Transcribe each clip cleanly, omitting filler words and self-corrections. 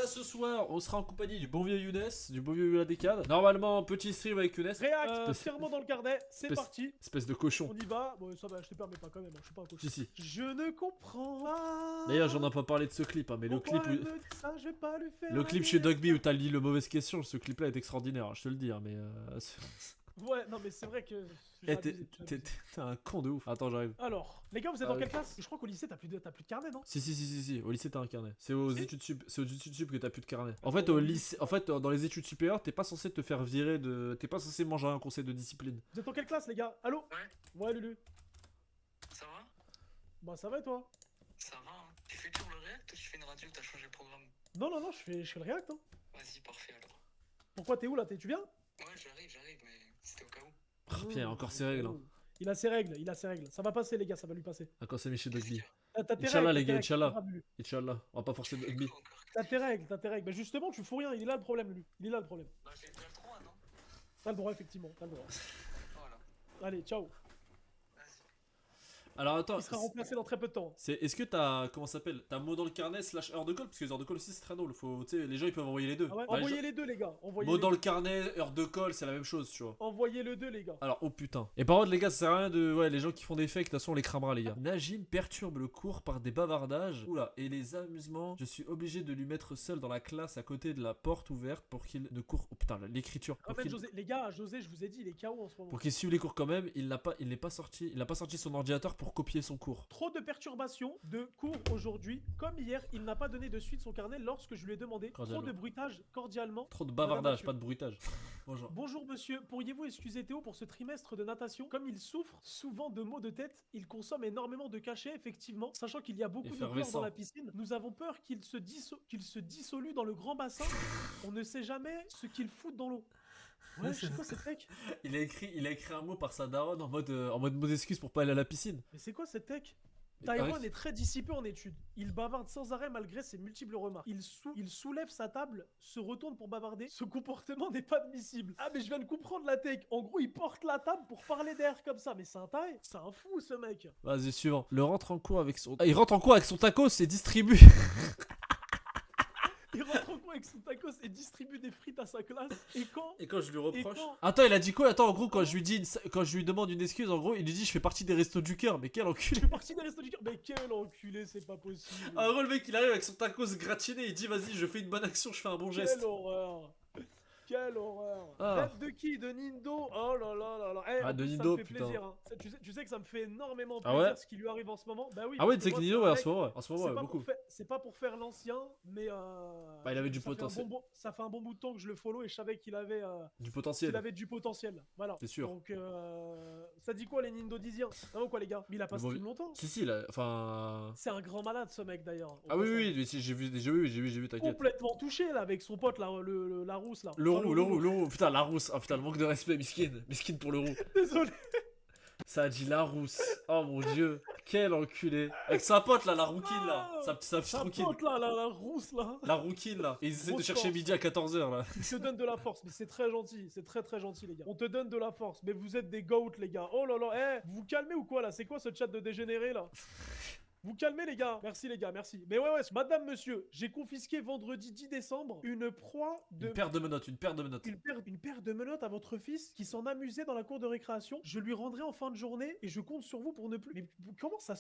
gars, ce soir, on sera en compagnie du bon vieux Younes, du bon vieux Adekad. Normalement, petit stream avec Younes. Réact, serment dans le carnet, c'est parti. Espèce de cochon. On y va. Bon, ça va, je te permets pas quand même, je suis pas un cochon. Si. Je ne comprends pas. D'ailleurs, j'en ai pas parlé de ce clip, hein, mais Pourquoi le clip. elle me dit ça, je vais pas lui faire Le clip chez Dogby où t'as dit le mauvaise question, ce clip là est extraordinaire, hein, je te le dis, hein, mais. Ouais, non, mais c'est vrai que. Eh, t'es un con de ouf. Attends, j'arrive. Alors, les gars, vous êtes dans quelle classe? Je crois qu'au lycée, t'as plus de carnet, non? Si. Au lycée, t'as un carnet. C'est aux études sup que t'as plus de carnet. En fait, au lycée, dans les études supérieures, t'es pas censé te faire virer de. T'es pas censé manger un conseil de discipline. Vous êtes dans quelle classe, les gars? Allô? Ouais, Lulu. Ça va? Bah, ça va et toi? Ça va, hein. Tu fais toujours le React ou tu fais une radio, t'as changé le programme? Non, je fais le React, hein. Vas-y, parfait alors. Pourquoi t'es où là? Tu viens? Ouais, j'arrive, mais c'était au cas où. Oh, Pierre, encore ses règles. Hein. Il a ses règles. Ça va passer, les gars, ça va lui passer. Encore c'est Michel Dogby. T'as tes Inch'Allah, règles, les gars, t'as tes règles. Inch'Allah. On va pas forcer Dogby. T'as tes règles. Bah, justement, tu fous rien, il est là le problème, lui. Il est là le problème. Bah, j'ai le 3, non? T'as le droit, effectivement, t'as le droit. Voilà. Allez, ciao. Alors attends, Il sera remplacé dans très peu de temps. est-ce que t'as, comment ça s'appelle, t'as mot dans le carnet / heure de colle, parce que les heures de colle aussi c'est très drôle, faut, tu sais, les gens ils peuvent envoyer les deux. Ah ouais, Bah, envoyez les deux, les gars. mot dans le carnet, heure de colle, c'est la même chose, tu vois. Envoyez le deux, les gars. Alors, oh putain. Et par contre, les gars, ça sert à rien de. Ouais, les gens qui font des fakes, de toute façon, on les cramera, les gars. Najim perturbe le cours par des bavardages. Oula, et les amusements. Je suis obligé de lui mettre seul dans la classe à côté de la porte ouverte pour qu'il ne court. Oh putain, l'écriture. Ramène José. Les gars, José, je vous ai dit, il est KO en ce moment. Pour qu'il suive les cours quand même, il n'a pas sorti son ordinateur pour copier son cours. Trop de perturbations de cours aujourd'hui. Comme hier, il n'a pas donné de suite son carnet lorsque je lui ai demandé. Trop de bruitage, cordialement. Trop de bavardage, pas de bruitage. Bonjour. Bonjour monsieur, pourriez-vous excuser Théo pour ce trimestre de natation? Comme il souffre souvent de maux de tête, il consomme énormément de cachets, effectivement. Sachant qu'il y a beaucoup de chlore dans la piscine, nous avons peur qu'il se dissolue dans le grand bassin. On ne sait jamais ce qu'il fout dans l'eau. Ouais, je sais quoi cette tech? Il a écrit un mot par sa daronne en mode mauvaise excuse pour pas aller à la piscine. Mais c'est quoi cette tech? Tyrone est très dissipé en études. Il bavarde sans arrêt malgré ses multiples remarques. Il soulève sa table, se retourne pour bavarder. Ce comportement n'est pas admissible. Ah mais je viens de comprendre la tech. En gros, il porte la table pour parler d'air comme ça. Mais c'est un taille. C'est un fou ce mec. Vas-y, suivant. Il rentre en cours avec son tacos et distribue. Il rentre en cours avec son tacos et distribue des frites à sa classe. Et quand je lui reproche. Attends, il a dit quoi? Attends, en gros, quand je lui demande une excuse, en gros, il lui dit je fais partie des restos du cœur. Mais quel enculé! Je fais partie des restos du cœur. Mais quel enculé, c'est pas possible. En gros, le mec, il arrive avec son tacos gratiné. Il dit vas-y, je fais une bonne action, je fais un bon geste. Quelle horreur! Quelle horreur! Ah. Rêve de qui? De Nindo? Oh là là là là! Eh, de ça Nindo, me fait putain. plaisir. Hein. Tu sais que ça me fait énormément Ah plaisir ouais ce qui lui arrive en ce moment. Bah oui. Ah ouais, tu sais que Nido, ouais, en ce moment, ouais, beaucoup. C'est pas pour faire l'ancien, mais bah, il avait du potentiel. Ça fait un bon bout de temps que je le follow et je savais qu'il avait du potentiel. Qu'il avait du potentiel. Voilà. C'est sûr. Donc ça dit quoi les Nindodisiens? Non quoi les gars? Mais il a pas stream longtemps. Si, là, enfin. C'est un grand malade ce mec d'ailleurs. Ah oui, j'ai vu, t'inquiète. Complètement touché là avec son pote là, la rousse là. Le roux. Putain, la rousse. Ah putain, le manque de respect, miskin pour le roux. Désolé. Ça a dit la rousse. Oh mon dieu, quel enculé. Avec sa pote là, la rouquine là. Sa petite rouquine. Sa pote là, la rousse là. La rouquine là. Et ils essaient de chercher midi à 14h là. Ils te donnent de la force, mais c'est très gentil. C'est très gentil les gars. On te donne de la force, mais vous êtes des goats les gars. Oh là là, vous vous calmez ou quoi là? C'est quoi ce chat de dégénéré là? Vous calmez les gars. Merci les gars, merci. Mais ouais, madame, monsieur, j'ai confisqué vendredi 10 décembre une proie de... Une paire de menottes. Une paire de menottes à votre fils qui s'en amusait dans la cour de récréation. Je lui rendrai en fin de journée et je compte sur vous pour ne plus... Mais comment ça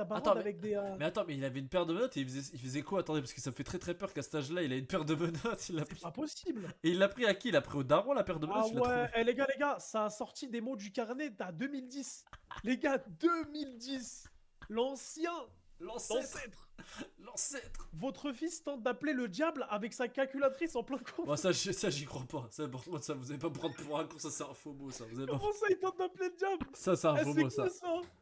bavarde avec des... Mais attends, mais il avait une paire de menottes et il faisait quoi? Attendez, parce que ça me fait très peur qu'à cet âge-là, il a une paire de menottes. C'est pas possible. Et il l'a pris à qui? Il l'a pris au daron la paire de menottes? Ah ouais, les gars, ça a sorti des mots du carnet à 2010. Les gars, 2010. L'ancêtre. Votre fils tente d'appeler le diable avec sa calculatrice en plein cours. Moi ça j'y crois pas. Ça, vous allez pas me prendre pour un con, ça c'est un faux mot ça. Comment ça il tente d'appeler le diable? Ça c'est un faux mot ça.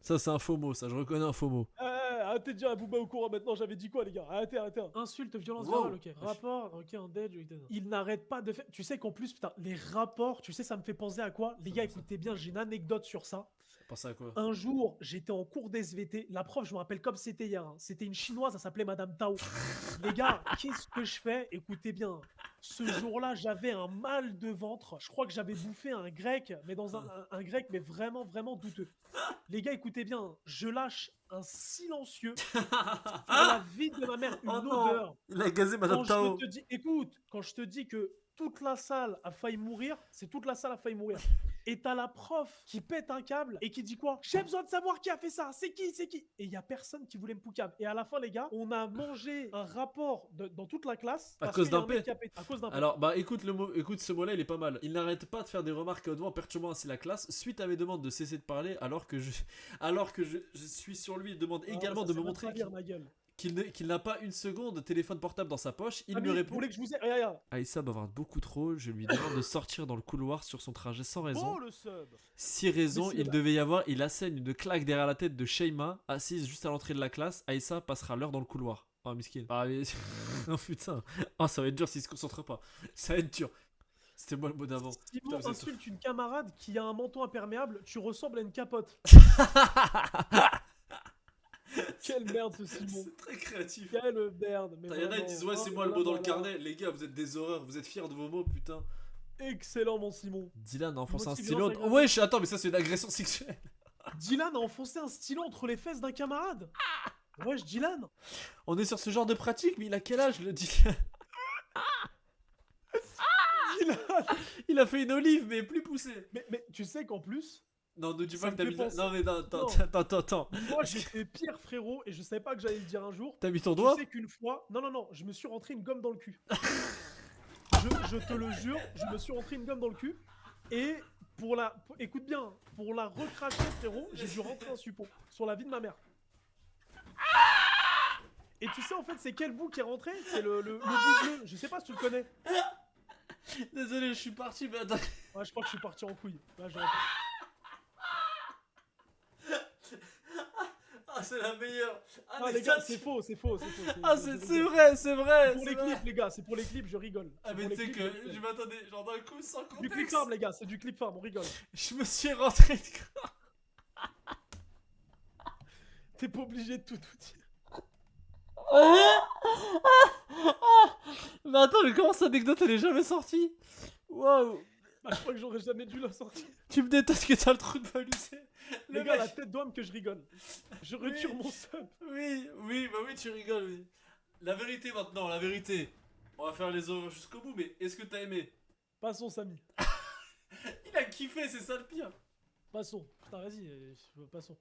Ça c'est un faux mot ça, je reconnais un faux mot. Arrêtez de dire à Booba au courant maintenant, j'avais dit quoi les gars? Arrêtez. Insulte, violence virale, ok. Rapport, ok, en dead, il n'arrête pas de faire... Tu sais qu'en plus, putain, les rapports, tu sais ça me fait penser à quoi? Les gars, écoutez bien, j'ai une anecdote sur ça. Pensez à quoi? Un jour, j'étais en cours d'SVT. La prof, je me rappelle comme c'était hier. Hein. C'était une chinoise, ça s'appelait Madame Tao. Les gars, qu'est-ce que je fais? Écoutez bien. Ce jour-là, j'avais un mal de ventre. Je crois que j'avais bouffé un grec, mais dans un grec, mais vraiment, vraiment douteux. Les gars, écoutez bien, je lâche un silencieux sur la vie de ma mère, Oh une non, odeur. il a gazé Madame Quand je Tao. te dis, écoute, quand je te dis que toute la salle a failli mourir, c'est toute la salle a failli mourir. Et t'as la prof qui pète un câble et qui dit quoi? J'ai besoin de savoir qui a fait ça, c'est qui, c'est qui? Et il y a personne qui voulait me poucave. Et à la fin, les gars, on a mangé un rapport dans toute la classe À parce cause qu'il y a d'un un mec P. qui a pété. À cause d'un P. Alors, bah écoute, écoute ce mot-là, il est pas mal. Il n'arrête pas de faire des remarques devant perturbant ainsi la classe. Suite à mes demandes de cesser de parler, alors que je suis sur lui, il demande également de me montrer ma gueule. qu'il n'a pas une seconde de téléphone portable dans sa poche. Il me Vous répond. voulez que je vous ai... Regarde. Aïssa bavarde beaucoup trop. Je lui demande de sortir dans le couloir sur son trajet sans raison. Oh le sub. 6 raisons, Mais c'est il là. devait y avoir. Il assène une claque derrière la tête de Sheima, assise juste à l'entrée de la classe. Aïssa passera l'heure dans le couloir. Oh, miskin. Ah, mais... oh putain. Oh, ça va être dur s'il se concentre pas. Ça va être dur. C'était moi le mot d'avant. Simon Putain, insulte une camarade qui a un menton imperméable, tu ressembles à une capote. Quelle merde ce Simon. C'est très créatif. Quelle merde. Mais Il y en a qui vraiment. disent ouais c'est Oh moi le là mot dans là le là. carnet. Les gars vous êtes des horreurs, vous êtes fiers de vos mots putain. Excellent mon Simon. Dylan a enfoncé un Motivation stylo. agréable. Wesh attends mais ça c'est une agression sexuelle. Dylan a enfoncé un stylo entre les fesses d'un camarade. Wesh Dylan. On est sur ce genre de pratique mais il a quel âge le Dylan? Dylan. Il a fait une olive mais plus poussée. Mais tu sais qu'en plus, Non ne dis Ça pas que me t'as fait mis... penser- Non mais non, attends, Non. attends. moi j'ai fait pire frérot et je savais pas que j'allais le dire un jour. T'as mis ton Tu doigt? sais qu'une fois, non, je me suis rentré une gomme dans le cul. je te le jure, je me suis rentré une gomme dans le cul et écoute bien, pour la recracher frérot, j'ai dû rentrer un suppôt sur la vie de ma mère. Et tu sais en fait c'est quel bout qui est rentré? C'est le bout bleu, je sais pas si tu le connais. Désolé je suis parti mais attends. Ouais, je crois que je suis parti en couille. Là, Ah c'est la meilleure. Ah non mais les gars, ça, c'est faux. Ah c'est vrai, c'est vrai. Pour c'est les vrai. clips les gars, c'est pour les clips, je rigole. Ah C'est mais pour tu les sais clips, que je je rigole. m'attendais genre d'un coup sans Du clip contexte. farm les gars, c'est du clip farm, on rigole. Je me suis rentré. T'es pas obligé de tout dire. Mais attends, mais comment cette anecdote elle est jamais sortie? Waouh! Bah, je crois que j'aurais jamais dû la sortir. Tu me détestes que t'as le trou de baluser. Les gars, la tête d'homme que je rigole. Je retire Oui. mon sub. Oui, bah oui, tu rigoles, oui. La vérité maintenant, la vérité. On va faire les œuvres jusqu'au bout, mais est-ce que t'as aimé? Passons, Samy. Il a kiffé, c'est ça le pire. Passons. Putain, vas-y, passons.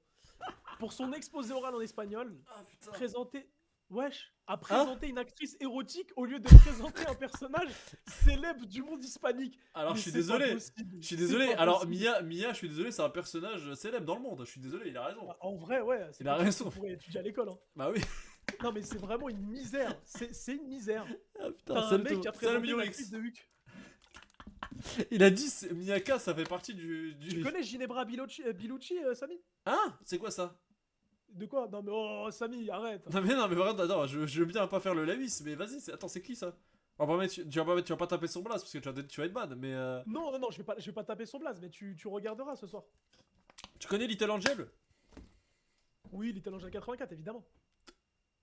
Pour son exposé oral en espagnol, Ah putain. présenter. Wesh, Hein a présenté une actrice érotique au lieu de présenter un personnage célèbre du monde hispanique. Alors Mais je suis c'est désolé. pas possible. Je suis C'est désolé. pas Alors possible. Mia, je suis désolé, c'est un personnage célèbre dans le monde. Je suis désolé, il a raison. Bah, en vrai, ouais. C'est Il a pas raison. qu'on pourrait étudier à l'école. Hein. Bah oui. Non, mais c'est vraiment une misère. C'est une misère. Ah putain, T'as un salut mec qui a salut présenté Mignon une X. actrice de Huck. Il a dit Miyaka, ça fait partie du. Tu connais Ginebra Bilucci, Samy? Hein? C'est quoi ça? De quoi? Non mais oh Samy, arrête. Non mais vraiment, attends, je veux bien pas faire le Lewis, mais vas-y, attends, c'est qui ça? On va pas mettre, tu vas pas taper son blast parce que tu vas être bad, mais Non, je vais pas taper son blaze, mais tu regarderas ce soir. tu connais Little Angel? Oui, Little Angel 84, évidemment.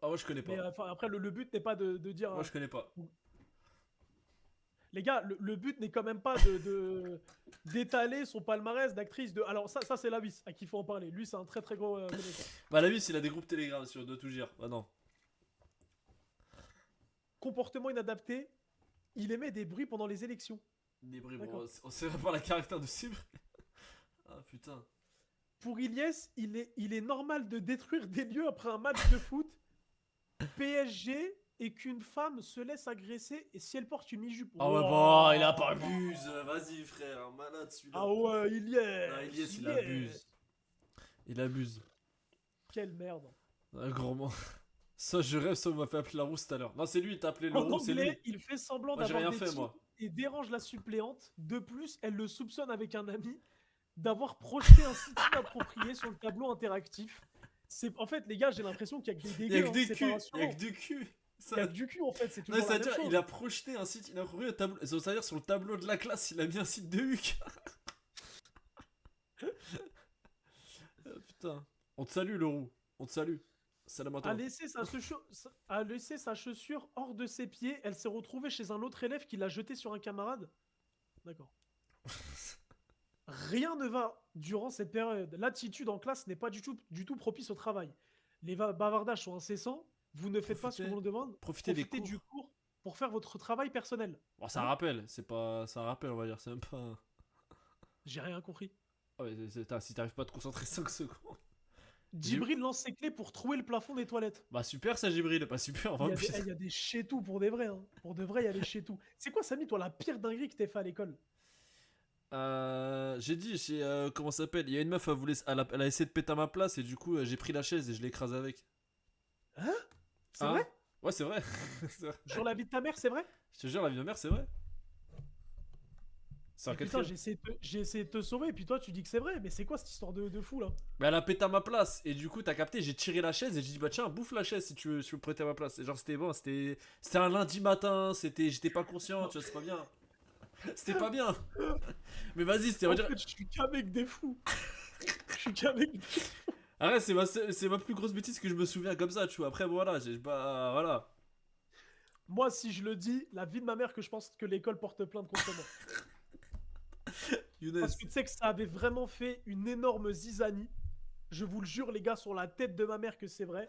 Ah moi je connais pas. Mais après, le but n'est pas de dire... Moi je connais pas. Les gars, le but n'est quand même pas d'étaler son palmarès d'actrice de... Alors ça c'est Lewis à qui il faut en parler. Lui, c'est un très très gros connaisseur. Bah Lewis il a des groupes Telegram sur de tout dire. Bah non. Comportement inadapté, il émet des bruits pendant les élections. Des bruits, D'accord. bon, on sait pas la caractère de cible. Ah putain. Pour Ilyes, il est normal de détruire des lieux après un match de foot. PSG et qu'une femme se laisse agresser et si elle porte une mi-jupe. Ah ouais, bon, il a pas abuse. Vas-y frère, malade celui-là. Ah ouais, Ilyes. Ah, Ilyes, il abuse. Il abuse. Quelle merde. Un grand mot. Ça, je rêve, ça, on m'a fait appeler la rousse tout à l'heure. Non, c'est lui, il t'a appelé le En roux, c'est lui. anglais, il fait semblant Moi, j'ai d'avoir rien des fait, tics moi. et dérange la suppléante. De plus, elle le soupçonne avec un ami d'avoir projeté un site inapproprié sur le tableau interactif. En fait, les gars, j'ai l'impression qu'il y a que des Il y a dégueux. que des c'est culs. pas Il y a rassurant. que des culs. Il y a que du cul en fait, c'est Non, toujours la même c'est-à-dire, chose. il a projeté un site inapproprié au tableau. C'est-à-dire, sur le tableau de la classe, il a mis un site de Huck. Ah, putain. On te salue, le roux. On te salue. Salam à a toi. laissé a laissé sa chaussure hors de ses pieds. Elle s'est retrouvée chez un autre élève qui l'a jetée sur un camarade. D'accord. Rien ne va durant cette période. L'attitude en classe n'est pas du tout propice au travail. Les bavardages sont incessants. Vous ne faites pas ce que Profitez, l'on demande. profitez des Profitez cours. du cours pour faire votre travail personnel. Bon, ça Hein? rappelle, c'est pas. Ça rappelle, on va dire, c'est même pas. J'ai rien compris. Ah ouais, si t'arrives pas à te concentrer 5 secondes. Djibril lance ses clés pour trouver le plafond des toilettes. Bah super ça Gibril, pas super, Il y a vraiment. des, il y a des chétous pour des vrais. Hein. Pour de vrai, il y a des chétous. C'est quoi, Samy, toi, la pire dinguerie que t'aies fait à l'école? J'ai dit, comment ça s'appelle. Il y a une meuf, elle a essayé de péter à ma place et du coup j'ai pris la chaise et je l'ai écrasée avec. Hein? C'est Hein? vrai? Ouais, c'est vrai. C'est vrai. Sur la vie de ta mère, c'est vrai? Je te jure, la vie de ma mère, c'est vrai. C'est un Et putain, quatrième. j'ai essayé de te sauver, et puis toi, tu dis que c'est vrai. Mais c'est quoi cette histoire de fou, là? Mais elle a pété à ma place et du coup, t'as capté, j'ai tiré la chaise et j'ai dit, bah tiens, bouffe la chaise si tu veux prêter à ma place. Et genre, c'était bon, c'était un lundi matin, j'étais pas conscient, tu vois, c'est pas bien. C'était pas bien. Mais vas-y, c'était, on va En dire. fait, je suis qu'avec des fous. Je suis qu'avec des fous. Arrête, c'est ma plus grosse bêtise que je me souviens comme ça, tu vois. Après, voilà, j'ai pas. Voilà. Moi, si je le dis, la vie de ma mère, que je pense que l'école porte plainte contre moi. Younes. Parce que tu sais que ça avait vraiment fait une énorme zizanie. Je vous le jure, les gars, sur la tête de ma mère que c'est vrai.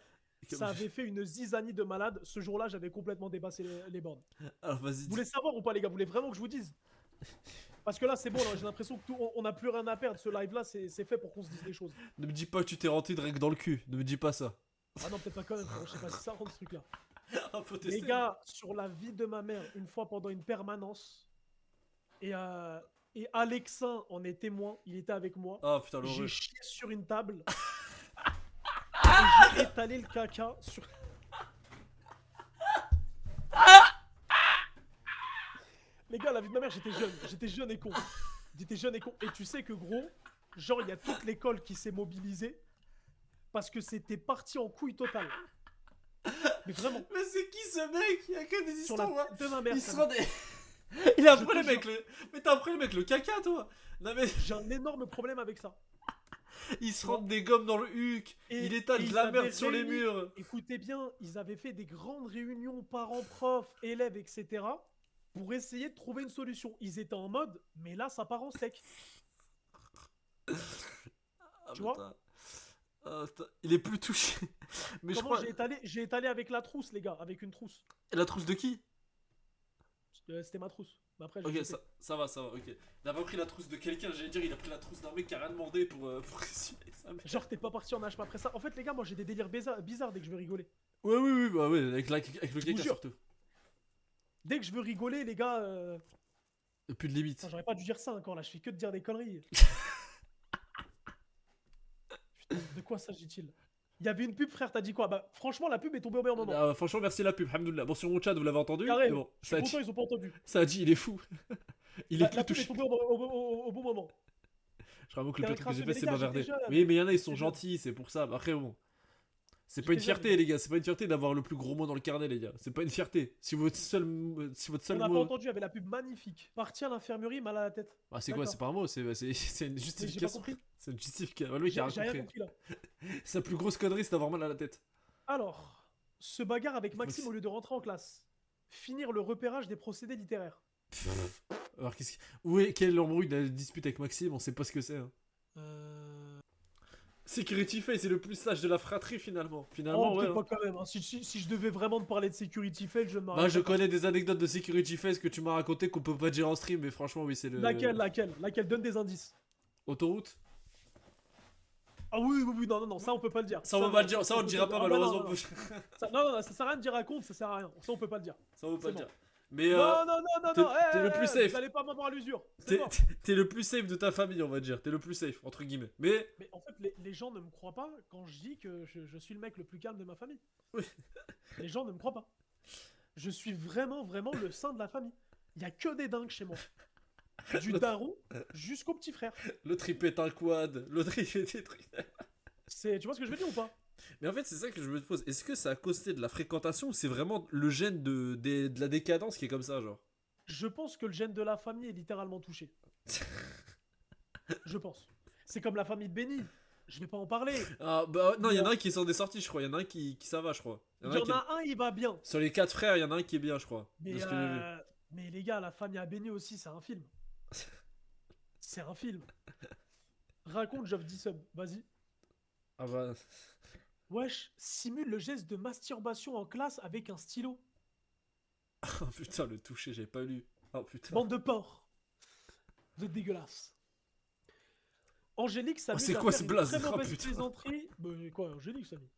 Ça avait fait une zizanie de malade. Ce jour-là, j'avais complètement dépassé les bornes. Alors, vas-y. Vous voulez savoir ou pas, les gars? Vous voulez vraiment que je vous dise? Parce que là, c'est bon, là, j'ai l'impression que on n'a plus rien à perdre. Ce live-là, c'est fait pour qu'on se dise des choses. Ne me dis pas que tu t'es rentré de règle dans le cul. Ne me dis pas ça. Ah non, peut-être pas quand même, frérot. Je sais pas si ça rentre ce truc-là. Faut Les tester. gars, sur la vie de ma mère, une fois pendant une permanence, et Alexin en est témoin, il était avec moi. Ah putain, J'ai l'horreur. chié sur une table. Et j'ai étalé le caca sur. Les gars, la vie de ma mère, j'étais jeune. J'étais jeune et con. J'étais jeune et con. Et tu sais que gros, genre, il y a toute l'école qui s'est mobilisée parce que c'était parti en couille totale. Mais vraiment. Mais c'est qui ce mec? Il y a que des Sur la histoires. tête de ma mère. Il se ça rend des... Il a un Je te problème avec jure. le. Mais t'as un problème avec le caca, toi? Non, mais J'ai un énorme problème avec ça. il se Tu rend vois. des gommes dans le huc. Et- Il étale et de ils la avaient merde sur les réuni- murs. Écoutez bien, ils avaient fait des grandes réunions parents-profs, élèves, etc. pour essayer de trouver une solution. Ils étaient en mode, mais là, ça part en steak. Ah, Tu vois. putain. Ah, putain. Il est plus touché. Mais je Comment crois. j'ai étalé avec la trousse, les gars, avec une trousse. Et la trousse de qui? C'était ma trousse. Mais après, j'ai Ok, jeté. ça va, ok. Il a pas pris la trousse de quelqu'un, j'allais dire, il a pris la trousse d'un mec qui a rien demandé pour essuyer ça. Mais... Genre, t'es pas parti en H après ça. En fait, les gars, moi, j'ai des délires bizarres dès que je veux rigoler. Ouais, oui, bah ouais, avec le vous caca jure. surtout. Dès que je veux rigoler, les gars. Plus de limite. Enfin, j'aurais pas dû dire ça encore là, je fais que de dire des conneries. Putain, de quoi s'agit-il? Il y avait une pub, frère, t'as dit quoi? Bah, franchement, la pub est tombée au meilleur moment. Ah, franchement, merci la pub, Alhamdoulilah. Bon, sur mon chat, vous l'avez entendu. Carré, Mais bon, je suis content, ils ont pas entendu. ça a dit, il est fou. Il est La plus pub est touché. tombée au bon moment. Je crois que le T'es un pire que j'ai crasseux, fait, mais c'est les gars, bavarder. j'étais jeune, Oui, mais il y en a, ils sont j'étais jeune. gentils, c'est pour ça. Après, bon. C'est pas une J'étais jeune, fierté, les gars. C'est pas une fierté d'avoir le plus gros mot dans le carnet, les gars. C'est pas une fierté. Si votre seul On n'a pas mot. entendu, il y avait la pub magnifique. Parti à l'infirmerie, mal à la tête. Ah, c'est quoi? D'accord. C'est pas un mot, c'est une Mais j'ai pas justification. compris. C'est une justification. Le mec, il a J'ai rien rien compris. compris là. Sa plus grosse connerie, c'est d'avoir mal à la tête. Alors, se bagarre avec Maxime Maxime. au lieu de rentrer en classe. Finir le repérage des procédés littéraires. Alors, où est. Quelle embrouille de la dispute avec Maxime? On sait pas ce que c'est. Hein. Security Face, c'est le plus sage de la fratrie finalement. Finalement, Oh, ouais. peut-être Hein. pas quand même. Hein. Si je devais vraiment te parler de Security Fail, je Bah, m'arrête. je connais des anecdotes de Security Face que tu m'as raconté qu'on peut pas dire en stream, mais franchement, oui, c'est le. Laquelle? Donne des indices. Autoroute? Ah oui, non, ça on peut pas le dire. Ça, on va pas le dire, ça, on le dira pas, Ah, bah, malheureusement. non, ça sert à rien de dire à compte, ça sert à rien. Ça on peut pas le dire. Ça, on peut pas le C'est dire. Mais Non, t'es- non, t'es le plus safe. Vous allez pas m'avoir à l'usure. C'est t'es mort. t'es le plus safe de ta famille, on va dire. T'es le plus safe, entre guillemets. Mais. Mais en fait, les gens ne me croient pas quand je dis que je suis le mec le plus calme de ma famille. Oui. Les gens ne me croient pas. Je suis vraiment le saint de la famille. Il y a que des dingues chez moi. Du daron jusqu'au petit frère. L'autre il pète un quad, l'autre il fait des trucs. Tu vois ce que je veux dire ou pas? Mais en fait, c'est ça que je me pose. Est-ce que c'est à cause de la fréquentation ou c'est vraiment le gène de la décadence qui est comme ça, genre? Je pense que le gène de la famille est littéralement touché. Je pense. C'est comme la famille de Benny. Je vais pas en parler. Ah bah non, il y en a un qui s'en est sorti, je crois. Il y en a un qui ça va, je crois. Il y en a un, il va bien. Sur les 4 frères, il y en a un qui est bien, je crois. Mais, de ce que j'ai vu. mais les gars, la famille à Benny aussi, c'est un film. C'est un film. Raconte, Geoff Dissum, vas-y. Ah bah. Wesh, simule le geste de masturbation en classe avec un stylo. Oh putain, le toucher, j'ai pas lu. Oh putain. Bande de porcs. Vous êtes dégueulasse. Angélique s'amuse c'est à quoi faire ce une blaze? très Oh, mauvaise putain. plaisanterie. Quoi, Angélique, ça dit.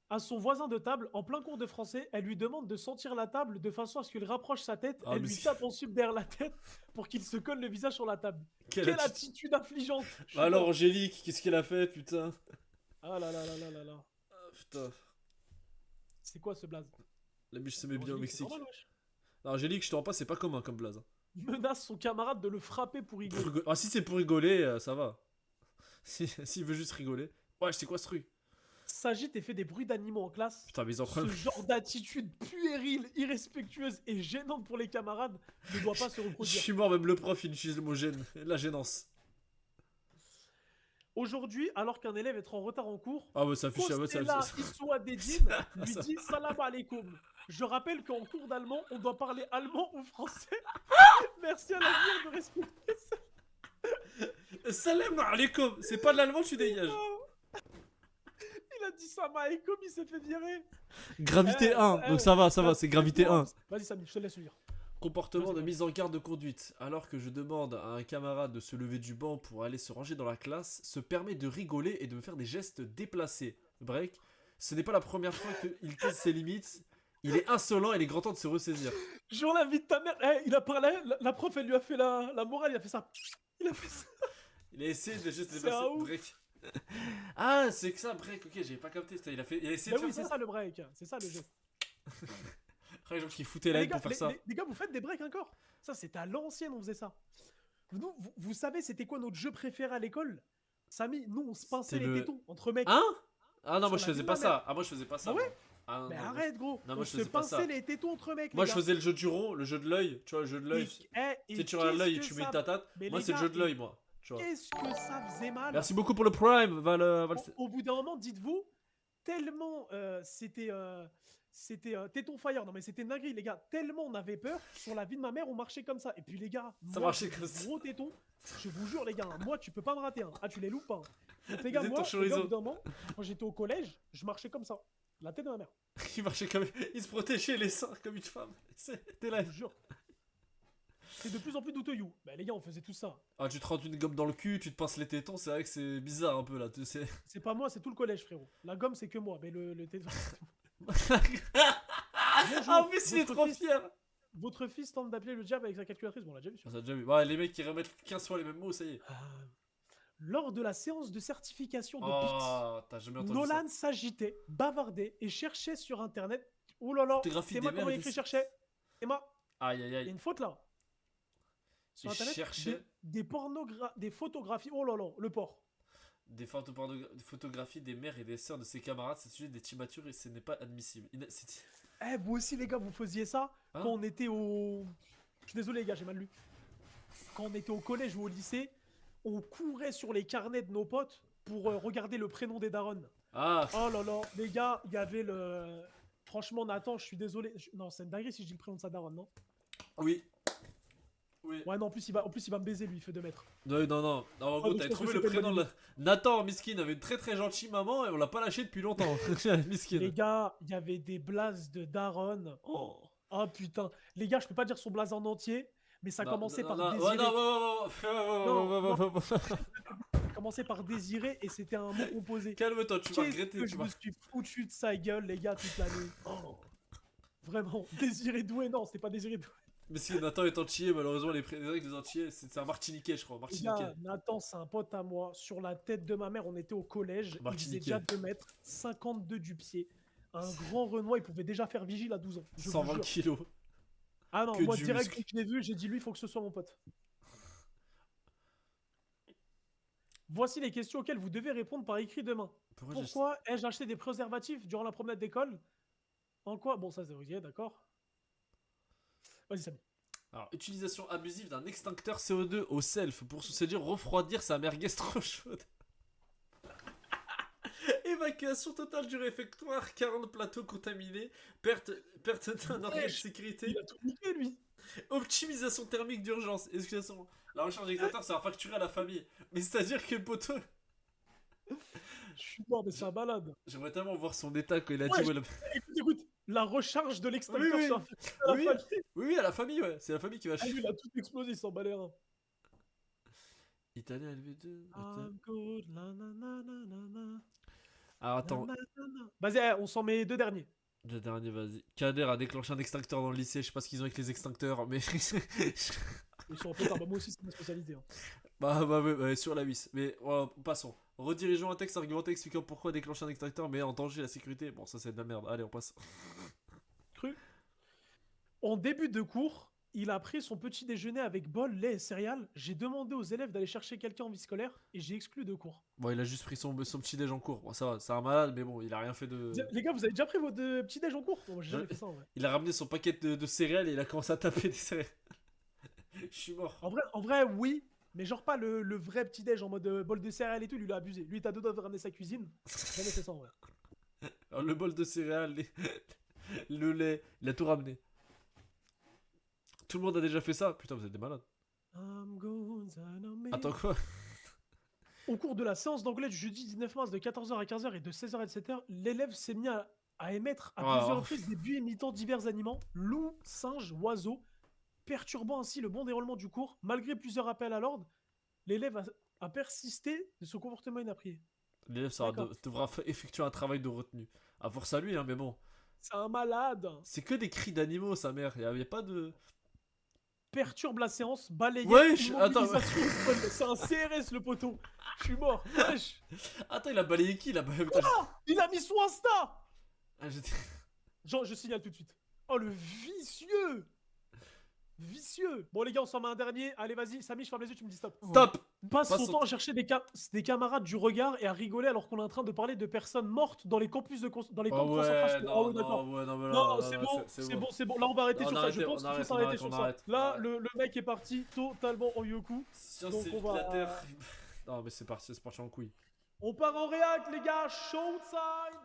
À son voisin de table, en plein cours de français, elle lui demande de sentir la table de façon à ce qu'il rapproche sa tête. Ah, Elle mais lui c'est- tape ensuite derrière la tête pour qu'il se colle le visage sur la table. Quelle Quelle attitude. attitude affligeante. Je suis Alors, mort. Angélique, qu'est-ce qu'elle a fait, putain? Ah là là là là là là. Ah, putain. C'est quoi ce blaze? La biche se met bien au Angélique, c'est Mexique. normal, wesh. Non, Angélique, je te rends pas, c'est pas commun comme blaze. Menace son camarade de le frapper pour rigoler. Ah, si c'est pour rigoler, ça va. S'il veut juste rigoler. Ouais, c'est quoi ce truc? S'agite et fait des bruits d'animaux en classe. Putain, mais ils en Ce prennent. genre d'attitude puérile, irrespectueuse et gênante pour les camarades ne doit pas se Je reproduire. suis mort, même le prof, il utilise le mot gêne. La gênance. Aujourd'hui, alors qu'un élève est en retard en cours, Ah, ouais, ça affiche la Kostela Isouadedine lui dit salam alaikum. Je rappelle qu'en cours d'allemand, on doit parler allemand ou français. Merci à l'avenir de respecter ça. Salam alaikum. C'est pas de l'allemand, tu dégages. Il a dit salam alaikum, il s'est fait virer. Gravité 1, donc ça va, c'est gravité 1. Vas-y Samy, je te laisse lire. Comportement de mise en garde de conduite. Alors que je demande à un camarade de se lever du banc pour aller se ranger dans la classe, se permet de rigoler et de me faire des gestes déplacés. Break. Ce n'est pas la première fois qu'il teste ses limites. Il est insolent et il est grand temps de se ressaisir. Jure la vie de ta mère. Eh, il a parlé, la prof, elle lui a fait la morale, il a fait ça. Il a fait ça. Il a essayé de juste C'est dépasser. un ouf. Break. Ah, c'est que ça, break. Ok, j'avais pas capté. Putain, il a essayé Bah de oui, faire c'est ça. ça le break. C'est ça le geste. Après, les gens qui foutaient la Les haine gars, pour faire ça. les gars, vous faites des breaks encore? Ça, c'était à l'ancienne, on faisait ça. Vous savez, c'était quoi notre jeu préféré à l'école? Samy, nous, on se pinçait C'était les le- tétons entre mecs. Hein? Ah non, moi je Sur la faisais vie pas de ma mère. ça. Ah, moi je faisais pas ça. Ah ouais? moi. Ah, non, Mais non, arrête, gros. Non, moi, On je se faisais pas ça. pinçait les tétons entre mecs. Moi les je gars. faisais le jeu du rond, le jeu de l'œil. Tu vois, le jeu de l'œil. Tu sais, tu regardes l'œil et tu mets ta tête. Mais Moi les c'est le gars, jeu de l'œil, moi. Tu vois. Qu'est-ce que ça faisait mal. Merci beaucoup pour le prime, Au bout d'un moment, dites-vous, tellement c'était téton fire. Non mais c'était une dinguerie, les gars. Tellement on avait peur, sur la vie de ma mère, on marchait comme ça. Et puis les gars, moi, marchait j'ai comme des ça. gros tétons. Je vous jure, les gars, moi tu peux pas me rater. Hein. Ah, tu les loupes pas. Hein. Donc les gars, Vous êtes moi, en les gars, chorizo. au bout d'un moment, quand j'étais au collège, je marchais comme ça. La tête de ma mère. Il marchait comme. Il se protégeait les seins comme une femme. C'était là. Je vous jure. C'est de plus en plus douteillou. Bah les gars, on faisait tout ça. Ah, tu te rentres une gomme dans le cul, tu te pinces les tétons, c'est vrai que c'est bizarre un peu là. Tu sais. C'est pas moi, c'est tout le collège, frérot. La gomme, c'est que moi. Mais le téton. Ah, mais il est votre trop fils- fier. Votre fils tente d'appeler le diable avec sa calculatrice. Bon, on l'a déjà vu. Ah, ça a déjà vu. Ouais, les mecs qui remettent 15 fois les mêmes mots, ça y est. Lors de la séance de certification de Oh, t'as jamais Pix, entendu Nolan s'agitait, bavardait et cherchait sur internet. Oh là là, Photographie c'est moi des comment mères il et écrit des- cherchait. C'est moi. ça. Aïe aïe Il y a aïe. une faute là. Sur Il internet, cherchait- des photographies. Oh là là, le porc. Des photographies des mères et des sœurs de ses camarades, c'est sujet des immatures et ce n'est pas admissible. Eh, vous aussi les gars, vous faisiez ça Hein quand on était au. Je suis désolé les gars, j'ai mal lu. Quand on était au collège ou au lycée, on courait sur les carnets de nos potes pour regarder le prénom des darons. Ah, Oh là là, les gars, il y avait le. Franchement, Nathan, je suis désolé. Non, c'est une dinguerie si je dis le prénom de sa daronne, non? oui. Oui. Ouais, non, en plus, il va me baiser, lui, il fait 2 mètres. Non, non, non. Non, en gros, donc t'avais je pense trouvé que le c'était prénom une de Nathan Miskin avait une très très gentille maman et on l'a pas lâché depuis longtemps. Miskin. Les gars, il y avait des blazes de daronne. Oh putain. Les gars, je peux pas dire son blaze en entier, mais ça commençait par non, désirer. non, Ça commençait par désirer et c'était un mot composé. calme-toi, tu vas Qu'est-ce regretter. que Tu je vas... me suis foutu de sa gueule, les gars, toute l'année. Vraiment. Désiré doué, non, c'était pas désiré doué. Miskin, Nathan est entier, malheureusement, les règles des entiers, c'est un Martiniquais, je crois. Les Martiniquais. gars, Nathan, c'est un pote à moi. Sur la tête de ma mère, on était au collège. Il faisait Martiniquais. déjà 2 mètres, 52 du pied. Un grand Renoir, il pouvait déjà faire vigile à 12 ans. Je vous 120 jure. kilos. Ah non, que moi du direct, muscle. dès que je l'ai vu, j'ai dit lui, il faut que ce soit mon pote. Voici les questions auxquelles vous devez répondre par écrit demain. Pourquoi ai-je acheté des préservatifs durant la promenade d'école? En quoi? Bon, ça c'est ok, d'accord. Vas-y, Samy. Alors, utilisation abusive d'un extincteur CO2 au self pour se dire refroidir sa merguez trop chaude. Évacuation totale du réfectoire, 40 plateaux contaminés, perte d'un organe de sécurité. Il a tout niqué, lui. Optimisation thermique d'urgence. Excusez-moi. La recharge d'extracteur, ça va facturer à la famille. Mais c'est-à-dire que le poteau. Je suis mort, mais c'est un malade. J'aimerais tellement voir son état quand il a Ouais, dit. écoute, la recharge de l'extracteur, Oui, oui. ça va faire à la Oui. famille. Oui, à la famille, ouais. C'est la famille qui va Ah, lui, il a tout explosé, il s'en bat les reins. Italien LV2. I'm good, la, na, na, na, na, na. Alors attends, Na, na, na, na. Vas-y, on s'en met 2 derniers. le dernier, vas-y. Kader a déclenché un extincteur dans le lycée. Je sais pas ce qu'ils ont avec les extincteurs, mais. Ils sont en pétard. Bah, moi aussi, c'est ma spécialité. Hein. bah, ouais, sur la vis. Mais passons. Redirigeons un texte argumenté expliquant pourquoi déclencher un extincteur met en danger la sécurité. Bon, ça c'est de la merde. Allez, on passe. Cru. En début de cours, il a pris son petit déjeuner avec bol, lait et céréales. J'ai demandé aux élèves d'aller chercher quelqu'un en vie scolaire et j'ai exclu de cours. Bon, il a juste pris son petit déj en cours. Bon, ça va, c'est un malade, mais bon, il a rien fait de. Les gars, vous avez déjà pris votre petit déj en cours? Bon, moi, j'ai jamais fait ça en vrai. Il a ramené son paquet de céréales et il a commencé à taper des céréales. Je suis mort. En vrai, oui. Mais genre pas le vrai petit déj en mode bol de céréales et tout, lui il a abusé. Lui t'as deux doigts de ramener sa cuisine. J'ai jamais fait ça en vrai. Alors, le bol de céréales, le lait, il a tout ramené. Tout le monde a déjà fait ça. Putain, vous êtes des malades. Attends quoi? Au cours de la séance d'anglais du jeudi 19 mars de 14h à 15h et de 16h à 17h, l'élève s'est mis à émettre à plusieurs reprises des buts imitant divers animaux, loups, singes, oiseaux, perturbant ainsi le bon déroulement du cours. Malgré plusieurs appels à l'ordre, l'élève a persisté de son comportement inapproprié. L'élève devra effectuer un travail de retenue. À force à lui, hein, mais bon. C'est un malade. C'est que des cris d'animaux, sa mère. Il y a pas de... Perturbe la séance, balayer. Wesh, attends. C'est un CRS le poteau. Je suis mort. Wesh. Attends, il a balayé qui? Il a balayé... Il a mis son Insta. Ah, Genre, je signale tout de suite. Oh, le vicieux. Vicieux. Bon, les gars, on s'en met un dernier. Allez, vas-y. Samy, je ferme les yeux, tu me dis stop. Stop. Passe son temps à chercher des camarades du regard et à rigoler alors qu'on est en train de parler de personnes mortes dans les campus de camps de concentration. Non, oui, d'accord. non, c'est bon. Là, on va arrêter sur ça. Je pense qu'il faut s'arrêter sur ça. Là, le mec est parti totalement en yoku. Donc, on va... Non, mais c'est parti en couille. On part en réact, les gars. Showtime.